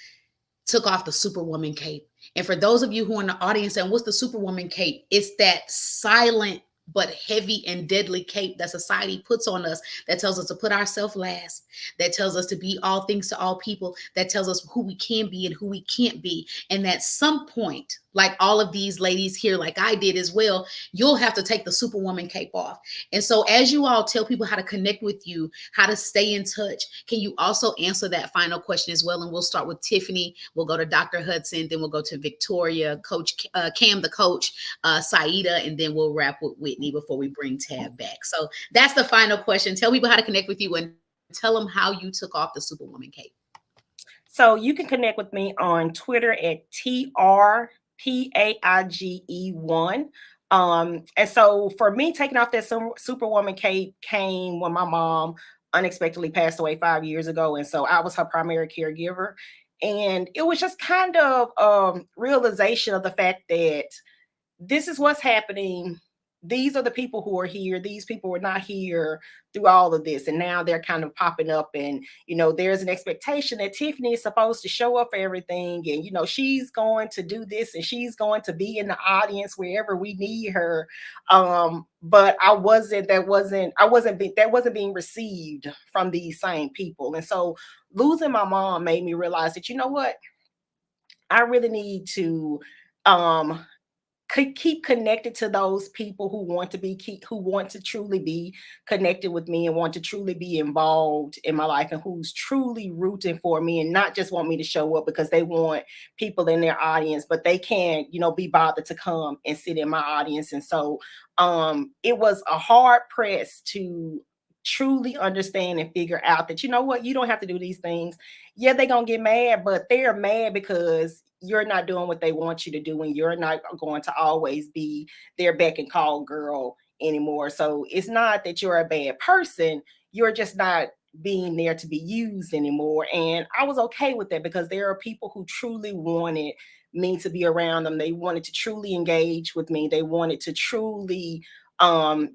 took off the Superwoman cape. And for those of you who are in the audience, and what's the Superwoman cape? It's that silent but heavy and deadly cape that society puts on us, that tells us to put ourselves last, that tells us to be all things to all people, that tells us who we can be and who we can't be. And at some point, like all of these ladies here, like I did as well, you'll have to take the Superwoman cape off. And so as you all tell people how to connect with you, how to stay in touch, can you also answer that final question as well? And we'll start with Tiffany. We'll go to Dr. Hudson. Then we'll go to Victoria, Coach Cam, the coach, Saida, and then we'll wrap with Whitney before we bring Tab back. So that's the final question. Tell people how to connect with you and tell them how you took off the Superwoman cape. So you can connect with me on Twitter at TRPAIGE1. And so for me, taking off that Superwoman cape came when my mom unexpectedly passed away 5 years ago. And so I was her primary caregiver. And it was just kind of realization of the fact that this is what's happening. these are the people who are here. These people were not here through all of this. And now they're kind of popping up. And, you know, there's an expectation that Tiffany is supposed to show up for everything. And, you know, she's going to do this and she's going to be in the audience wherever we need her. But that wasn't being received from these same people. And so losing my mom made me realize that, you know what, I really need to keep connected to those people who want to truly be connected with me and want to truly be involved in my life, and who's truly rooting for me and not just want me to show up because they want people in their audience, but they can't, you know, be bothered to come and sit in my audience. And so it was a hard press to truly understand and figure out that, you know what, you don't have to do these things. Yeah, they're gonna get mad, but they're mad because you're not doing what they want you to do, and you're not going to always be their beck and call girl anymore. So it's not that you're a bad person, you're just not being there to be used anymore. And I was okay with that, because there are people who truly wanted me to be around them. They wanted to truly engage with me. They wanted to truly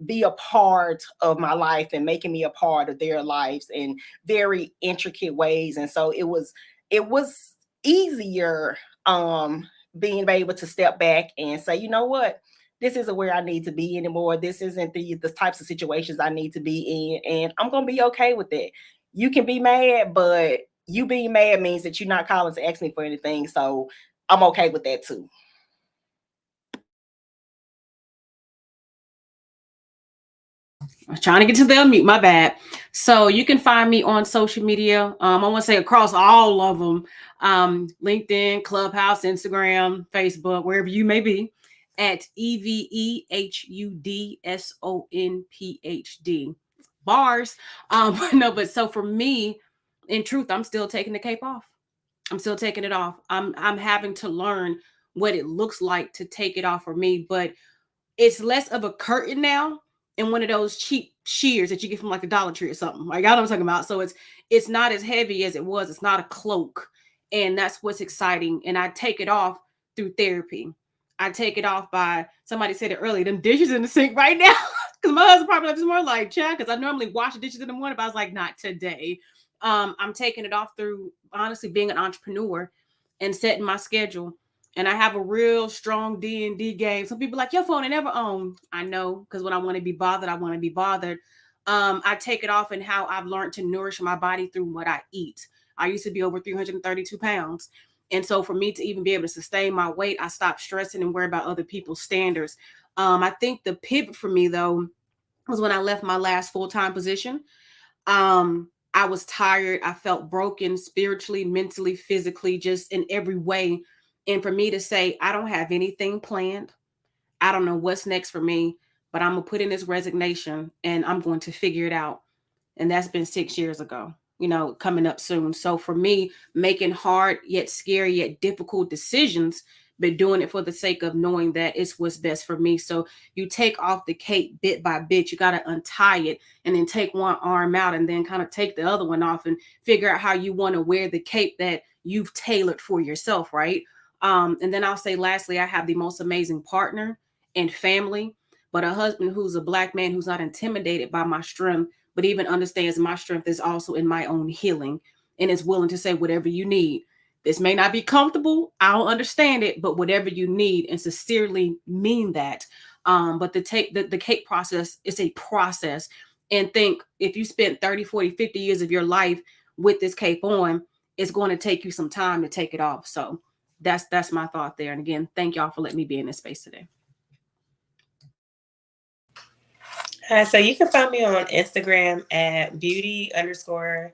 be a part of my life and making me a part of their lives in very intricate ways. And so it was easier being able to step back and say, you know what, this isn't where I need to be anymore. This isn't the types of situations I need to be in, and I'm gonna be okay with it. You can be mad, but you being mad means that you're not calling to ask me for anything, so I'm okay with that too. I was trying to get to the unmute, my bad. So you can find me on social media. I want to say across all of them, LinkedIn, Clubhouse, Instagram, Facebook, wherever you may be, at EVEHUDSONPHD. Bars. But so for me, in truth, I'm still taking the cape off. I'm still taking it off. I'm having to learn what it looks like to take it off for me, but it's less of a curtain now and one of those cheap shears that you get from like the Dollar Tree or something. Like, I know what I'm talking about. So it's not as heavy as it was. It's not a cloak. And that's what's exciting. And I take it off through therapy. I take it off by, somebody said it earlier, them dishes in the sink right now. Because my husband probably was more like, Chad, because I normally wash the dishes in the morning, but I was like, not today. I'm taking it off through, honestly, being an entrepreneur and setting my schedule. And I have a real strong D&D game. Some people are like, your phone ain't never on. I know, because when I want to be bothered, I want to be bothered. I take it off in how I've learned to nourish my body through what I eat. I used to be over 332 pounds. And so for me to even be able to sustain my weight, I stopped stressing and worry about other people's standards. I think the pivot for me, though, was when I left my last full-time position. I was tired. I felt broken spiritually, mentally, physically, just in every way. And for me to say, I don't have anything planned. I don't know what's next for me, but I'm going to put in this resignation and I'm going to figure it out. And that's been 6 years ago, coming up soon. So for me, making hard yet scary yet difficult decisions, but doing it for the sake of knowing that it's what's best for me. So you take off the cape bit by bit. You got to untie it and then take one arm out and then kind of take the other one off and figure out how you want to wear the cape that you've tailored for yourself, right? And then I'll say, lastly, I have the most amazing partner and family, but a husband who's a Black man who's not intimidated by my strength, but even understands my strength is also in my own healing and is willing to say whatever you need. This may not be comfortable. I don't understand it, but whatever you need, and sincerely mean that. But the cake process is a process. And think, if you spent 30, 40, 50 years of your life with this cape on, it's going to take you some time to take it off. So that's my thought there. And again, thank y'all for letting me be in this space today. So you can find me on Instagram at beauty_is_Victoria,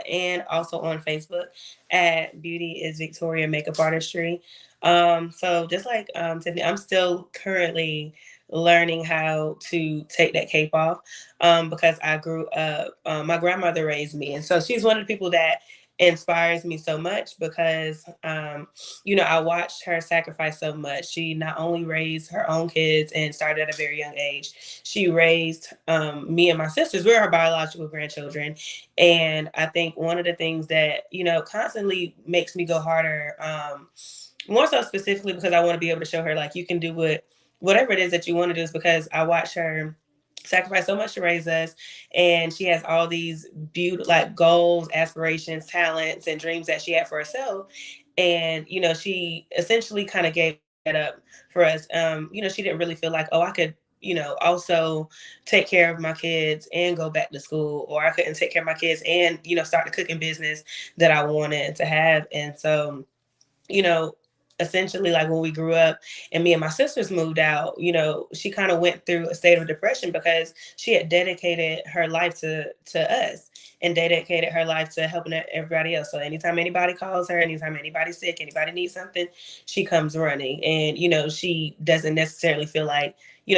and also on Facebook at Beauty is Victoria Makeup Artistry. So just like Tiffany, I'm still currently learning how to take that cape off because I grew up, my grandmother raised me. And so she's one of the people that inspires me so much because, I watched her sacrifice so much. She not only raised her own kids and started at a very young age, she raised me and my sisters. We're her biological grandchildren. And I think one of the things that, constantly makes me go harder, more so specifically because I want to be able to show her, like, you can do whatever it is that you want to do, is because I watch her sacrifice so much to raise us, and she has all these beautiful like goals, aspirations, talents, and dreams that she had for herself. And she essentially kind of gave that up for us. She didn't really feel like, oh, I could also take care of my kids and go back to school, or I couldn't take care of my kids and start the cooking business that I wanted to have. And so you know, essentially, like when we grew up and me and my sisters moved out, she kind of went through a state of depression because she had dedicated her life to us and dedicated her life to helping everybody else. So anytime anybody calls her, anytime anybody's sick, anybody needs something, she comes running. And, she doesn't necessarily feel like,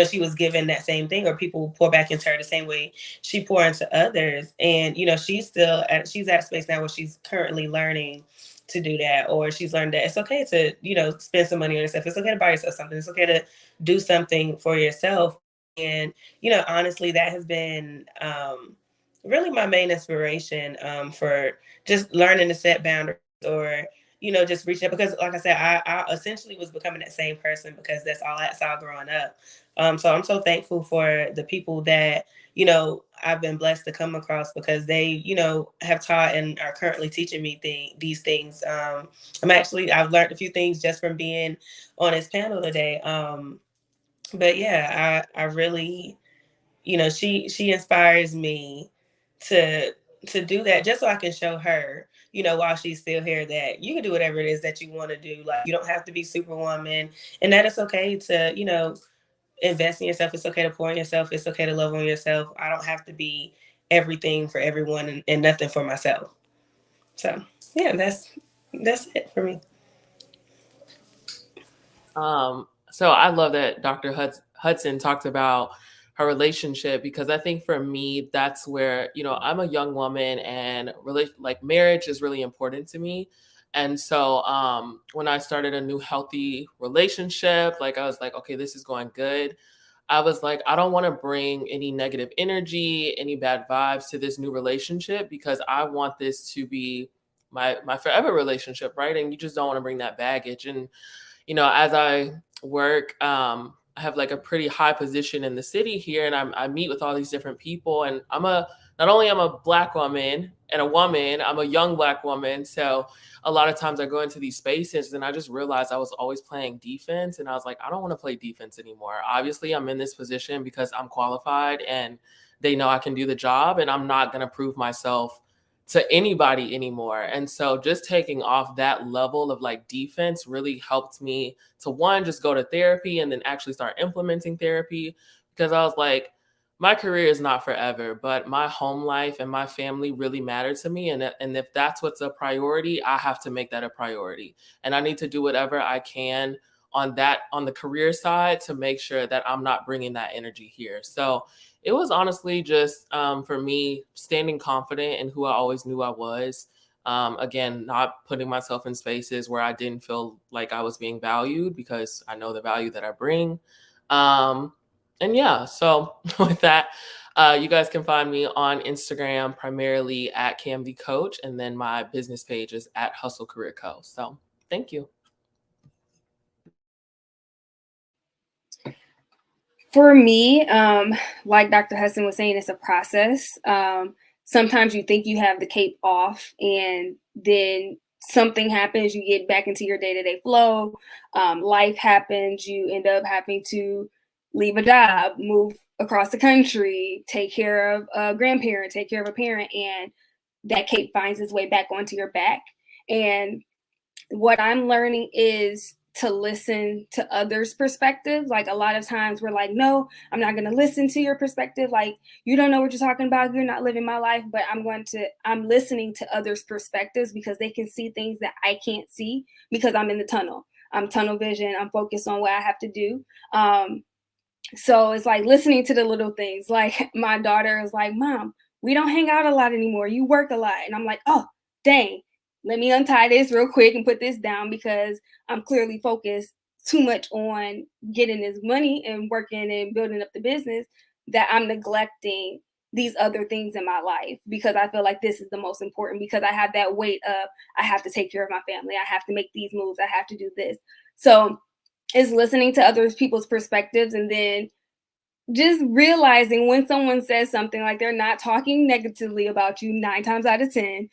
she was given that same thing, or people pour back into her the same way she pour into others. And, she's at a space now where she's currently learning to do that, or she's learned that it's okay to spend some money on yourself, it's okay to buy yourself something, it's okay to do something for yourself. And honestly, that has been really my main inspiration for just learning to set boundaries, or just reaching out, because like I said, I essentially was becoming that same person because that's all I saw growing up. So I'm so thankful for the people that I've been blessed to come across, because they have taught and are currently teaching me these things. I've learned a few things just from being on this panel today. But yeah, I really, she inspires me to do that, just so I can show her, while she's still here, that you can do whatever it is that you want to do. Like, you don't have to be Superwoman, and that it's okay to invest in yourself. It's okay to pour in yourself. It's okay to love on yourself. I don't have to be everything for everyone and nothing for myself. So yeah, that's it for me. So I love that Dr. Hudson talked about her relationship, because I think for me, that's where, I'm a young woman, and like marriage is really important to me. And so when I started a new healthy relationship, like I was like, okay, this is going good. I was like, I don't want to bring any negative energy, any bad vibes to this new relationship, because I want this to be my forever relationship, right? And you just don't want to bring that baggage. And as I work, I have like a pretty high position in the city here, and I meet with all these different people. And not only I'm a Black woman and a woman, I'm a young Black woman. So a lot of times I go into these spaces and I just realized I was always playing defense, and I was like, I don't want to play defense anymore. Obviously, I'm in this position because I'm qualified and they know I can do the job, and I'm not going to prove myself to anybody anymore. And so just taking off that level of like defense really helped me to, one, just go to therapy and then actually start implementing therapy, because I was like, my career is not forever, but my home life and my family really matter to me. And if that's what's a priority, I have to make that a priority. And I need to do whatever I can on the career side to make sure that I'm not bringing that energy here. So it was honestly just for me standing confident in who I always knew I was. Again, not putting myself in spaces where I didn't feel like I was being valued, because I know the value that I bring. And yeah, so with that, you guys can find me on Instagram primarily at Cam the Coach, and then my business page is at Hustle Career Co. So thank you. For me, like Dr. Hudson was saying, it's a process. Sometimes you think you have the cape off, and then something happens, you get back into your day-to-day flow. Life happens, you end up having to leave a job, move across the country, take care of a grandparent, take care of a parent, and that cape finds its way back onto your back. And what I'm learning is to listen to others' perspective. Like, a lot of times we're like, no, I'm not going to listen to your perspective. Like, you don't know what you're talking about. You're not living my life. But I'm listening to others' perspectives, because they can see things that I can't see, because I'm in the tunnel. I'm tunnel vision. I'm focused on what I have to do. So it's like listening to the little things. Like, my daughter is like, Mom, we don't hang out a lot anymore. You work a lot. And I'm like, oh, dang. Let me untie this real quick and put this down, because I'm clearly focused too much on getting this money and working and building up the business, that I'm neglecting these other things in my life, because I feel like this is the most important, because I have that weight of, I have to take care of my family. I have to make these moves. I have to do this. So is listening to other people's perspectives, and then just realizing when someone says something, like they're not talking negatively about you 9 times out of 10.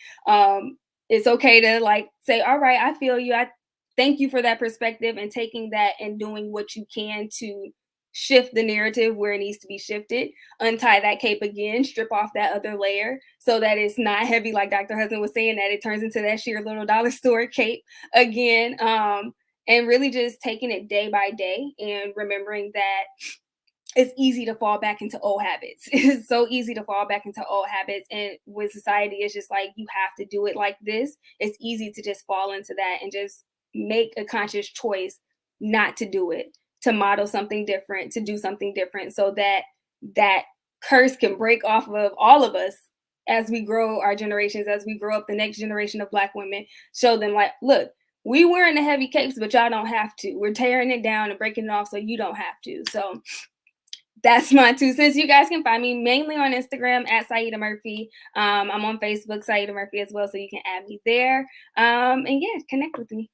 It's okay to like say, all right, I feel you. I thank you for that perspective, and taking that and doing what you can to shift the narrative where it needs to be shifted, untie that cape again, strip off that other layer so that it's not heavy, like Dr. Hudson was saying, that it turns into that sheer little dollar store cape again. And really just taking it day by day and remembering that it's easy to fall back into old habits. It's so easy to fall back into old habits. And when society is just like, you have to do it like this, it's easy to just fall into that and just make a conscious choice not to do it, to model something different, to do something different, so that that curse can break off of all of us as we grow our generations, as we grow up the next generation of Black women. Show them like, look, we wearing the heavy capes, but y'all don't have to. We're tearing it down and breaking it off so you don't have to. So that's my 2 cents. You guys can find me mainly on Instagram at Saida Murphy. I'm on Facebook, Saida Murphy, as well, so you can add me there. And yeah, connect with me.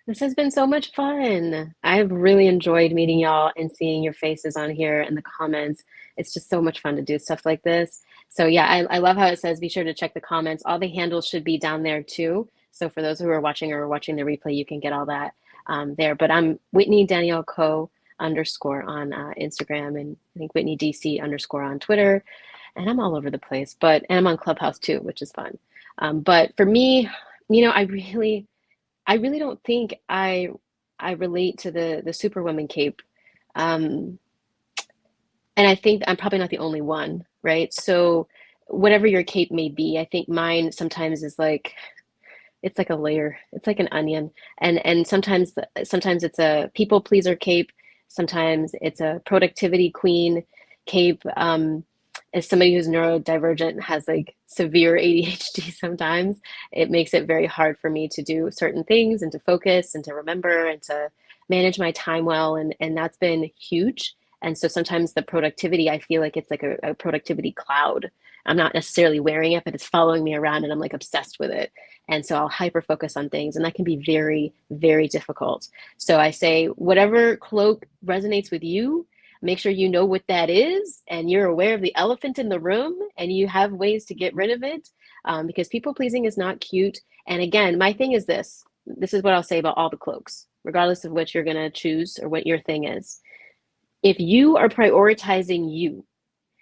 This has been so much fun. I've really enjoyed meeting y'all and seeing your faces on here and the comments. It's just so much fun to do stuff like this. So yeah, I love how it says, be sure to check the comments. All the handles should be down there too. So for those who are watching or watching the replay, you can get all that there. But I'm Whitney Danielle Co _ on Instagram, and I think Whitney DC _ on Twitter. And I'm all over the place, and I'm on Clubhouse too, which is fun. But for me, I really don't think I relate to the Superwoman cape. And I think I'm probably not the only one, right? So whatever your cape may be, I think mine sometimes is like, it's like a layer. It's like an onion. And sometimes it's a people pleaser cape. Sometimes it's a productivity queen cape. As somebody who's neurodivergent, has like severe ADHD, sometimes it makes it very hard for me to do certain things and to focus and to remember and to manage my time well. And that's been huge. And so sometimes the productivity, I feel like it's like a productivity cloud. I'm not necessarily wearing it, but it's following me around and I'm like obsessed with it. And so I'll hyper focus on things, and that can be very, very difficult. So I say, whatever cloak resonates with you, make sure you know what that is and you're aware of the elephant in the room and you have ways to get rid of it, because people pleasing is not cute. And again, my thing is this is what I'll say about all the cloaks, regardless of what you're going to choose or what your thing is. If you are prioritizing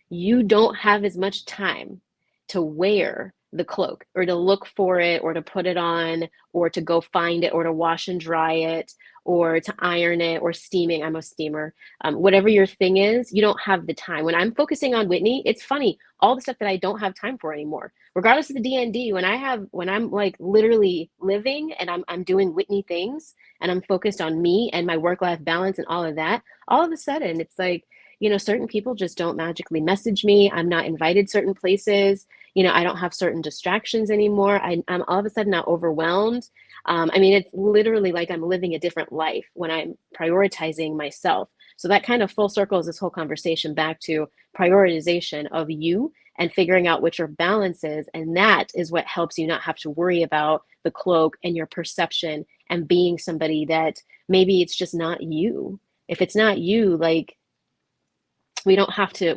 you don't have as much time to wear the cloak or to look for it or to put it on or to go find it or to wash and dry it or to iron it or steaming. I'm a steamer. Whatever your thing is, you don't have the time. When I'm focusing on Whitney, it's funny, all the stuff that I don't have time for anymore, regardless of the DND, when I'm like literally living and I'm doing Whitney things and I'm focused on me and my work-life balance and all of that, all of a sudden it's like, certain people just don't magically message me. I'm not invited certain places. I don't have certain distractions anymore. I'm all of a sudden not overwhelmed. It's literally like I'm living a different life when I'm prioritizing myself. So that kind of full circles this whole conversation back to prioritization of you and figuring out what your balance is. And that is what helps you not have to worry about the cloak and your perception and being somebody that maybe it's just not you. If it's not you, like, we don't have to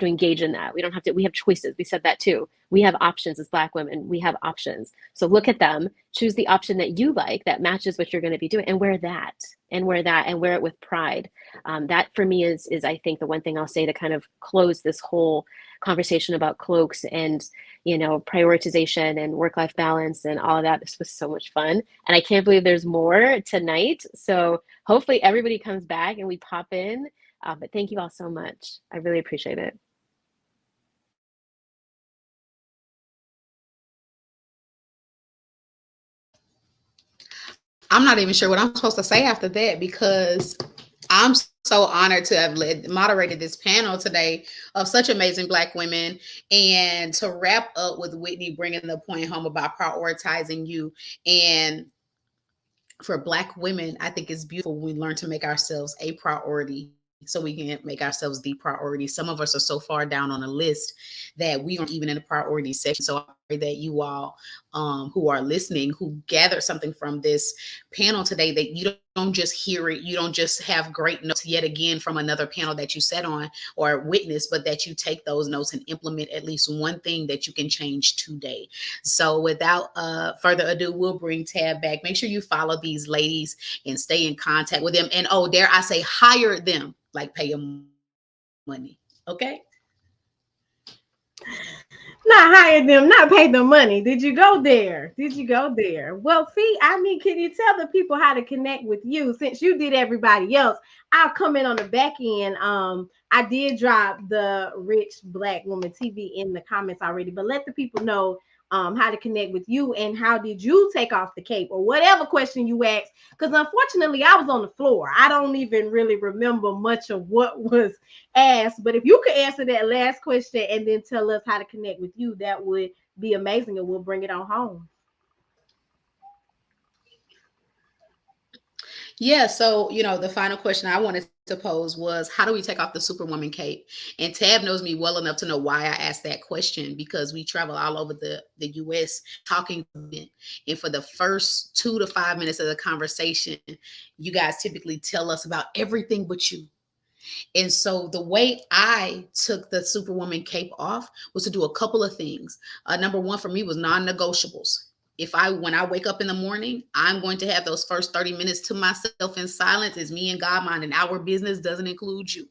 engage in that. We have choices. We said that too. We have options as Black women. We have options. So look at them, choose the option that you like, that matches what you're going to be doing, and wear it with pride. That for me is I think the one thing I'll say to kind of close this whole conversation about cloaks and, prioritization and work-life balance and all of that. This was so much fun. And I can't believe there's more tonight. So hopefully everybody comes back and we pop in. But thank you all so much. I really appreciate it. I'm not even sure what I'm supposed to say after that, because I'm so honored to have moderated this panel today of such amazing Black women, and to wrap up with Whitney bringing the point home about prioritizing you. And for Black women, I think it's beautiful when we learn to make ourselves a priority so we can make ourselves the priority. Some of us are so far down on a list that we aren't even in the priority section. So I pray that you all who are listening, who gathered something from this panel today, that you don't just hear it, you don't just have great notes yet again from another panel that you sat on or witnessed, but that you take those notes and implement at least one thing that you can change today. So without further ado, we'll bring Tab back. Make sure you follow these ladies and stay in contact with them. And oh, dare I say, hire them, like pay them money. Okay. Not hire them, not pay them money. Did you go there? Did you go there? Well, see, I mean, can you tell the people how to connect with you since you did everybody else? I'll come in on the back end. I did drop the Rich Black Woman TV in the comments already, but let the people know how to connect with you and how did you take off the cape or whatever question you asked. Because unfortunately, I was on the floor. I don't even really remember much of what was asked. But if you could answer that last question and then tell us how to connect with you, that would be amazing, and we'll bring it on home. Yeah, so the final question I wanted to pose was, how do we take off the Superwoman cape? And Tab knows me well enough to know why I asked that question, because we travel all over the US talking to men. And for the first 2 to 5 minutes of the conversation, you guys typically tell us about everything but you. And so the way I took the Superwoman cape off was to do a couple of things. Number one for me was non-negotiables. When I wake up in the morning, I'm going to have those first 30 minutes to myself in silence. It's me and God, minding our business, doesn't include you.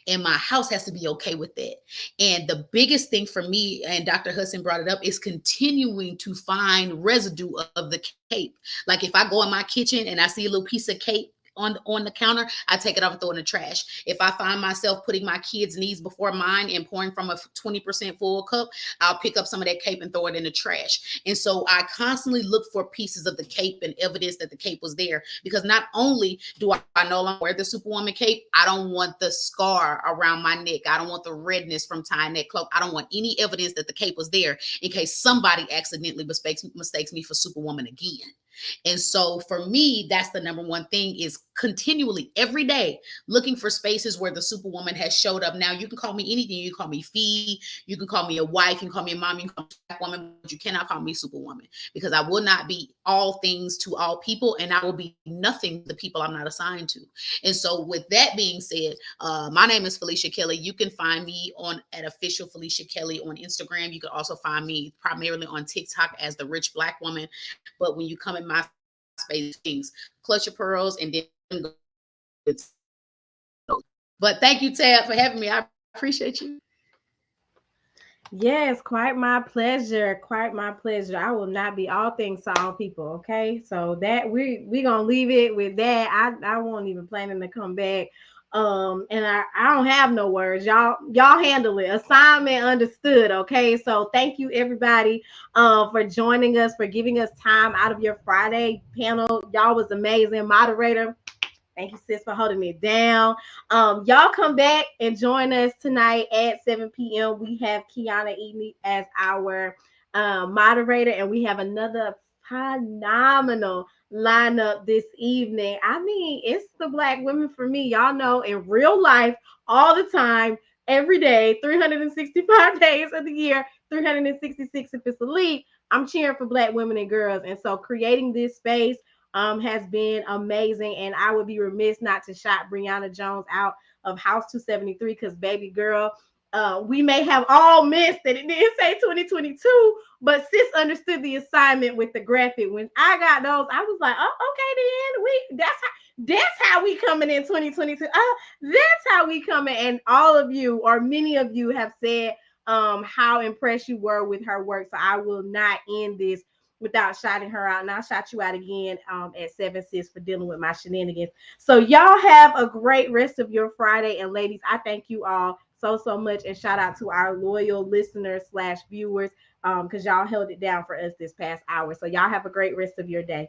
And my house has to be okay with that. And the biggest thing for me, and Dr. Hudson brought it up, is continuing to find residue of the cape. Like if I go in my kitchen and I see a little piece of cape on the counter, I take it off and throw it in the trash. If I find myself putting my kids' needs before mine and pouring from a 20% full cup, I'll pick up some of that cape and throw it in the trash. And so I constantly look for pieces of the cape and evidence that the cape was there, because not only do I no longer wear the Superwoman cape, I don't want the scar around my neck. I don't want the redness from tying that cloak. I don't want any evidence that the cape was there in case somebody accidentally mistakes me for Superwoman again. And so for me, that's the number one thing, is continually every day looking for spaces where the Superwoman has showed up. Now, you can call me anything. You can call me Fee, you can call me a wife, you can call me a mom, you can call me a Black woman, but you cannot call me Superwoman, because I will not be all things to all people, and I will be nothing to the people I'm not assigned to. And so with that being said, my name is Felicia Kelly. You can find me at official Felicia Kelly on Instagram. You can also find me primarily on TikTok as the Rich Black Woman. But when you come in my space, things, clutch your pearls, and then go. But thank you, Tab, for having me. I appreciate you. Yes, quite my pleasure. Quite my pleasure. I will not be all things to all people. Okay, so that we gonna leave it with that. I won't even planning to come back. And I don't have no words. Y'all handle it. Assignment understood. Okay, so thank you everybody for joining us, for giving us time out of your Friday panel. Y'all was amazing. Moderator, thank you, sis, for holding it down. Y'all come back and join us tonight at 7 p.m. We have Kiana Eden as our moderator, and we have another phenomenal lineup this evening. I mean, it's the Black women for me. Y'all know, in real life, all the time, every day, 365 days of the year, 366 if it's a leap, I'm cheering for Black women and girls. And so creating this space has been amazing, and I would be remiss not to shout Brianna Jones out of House 273, because baby girl, we may have all missed that it didn't say 2022, but sis understood the assignment with the graphic. When I got those, I was like, oh, okay, then that's how we coming in 2022. That's how we coming. And all of you, or many of you, have said how impressed you were with her work. So I will not end this without shouting her out. And I'll shout you out again at 7 sis for dealing with my shenanigans. So y'all have a great rest of your Friday. And ladies, I thank you all so much. And shout out to our loyal listeners / viewers, because y'all held it down for us this past hour. So y'all have a great rest of your day.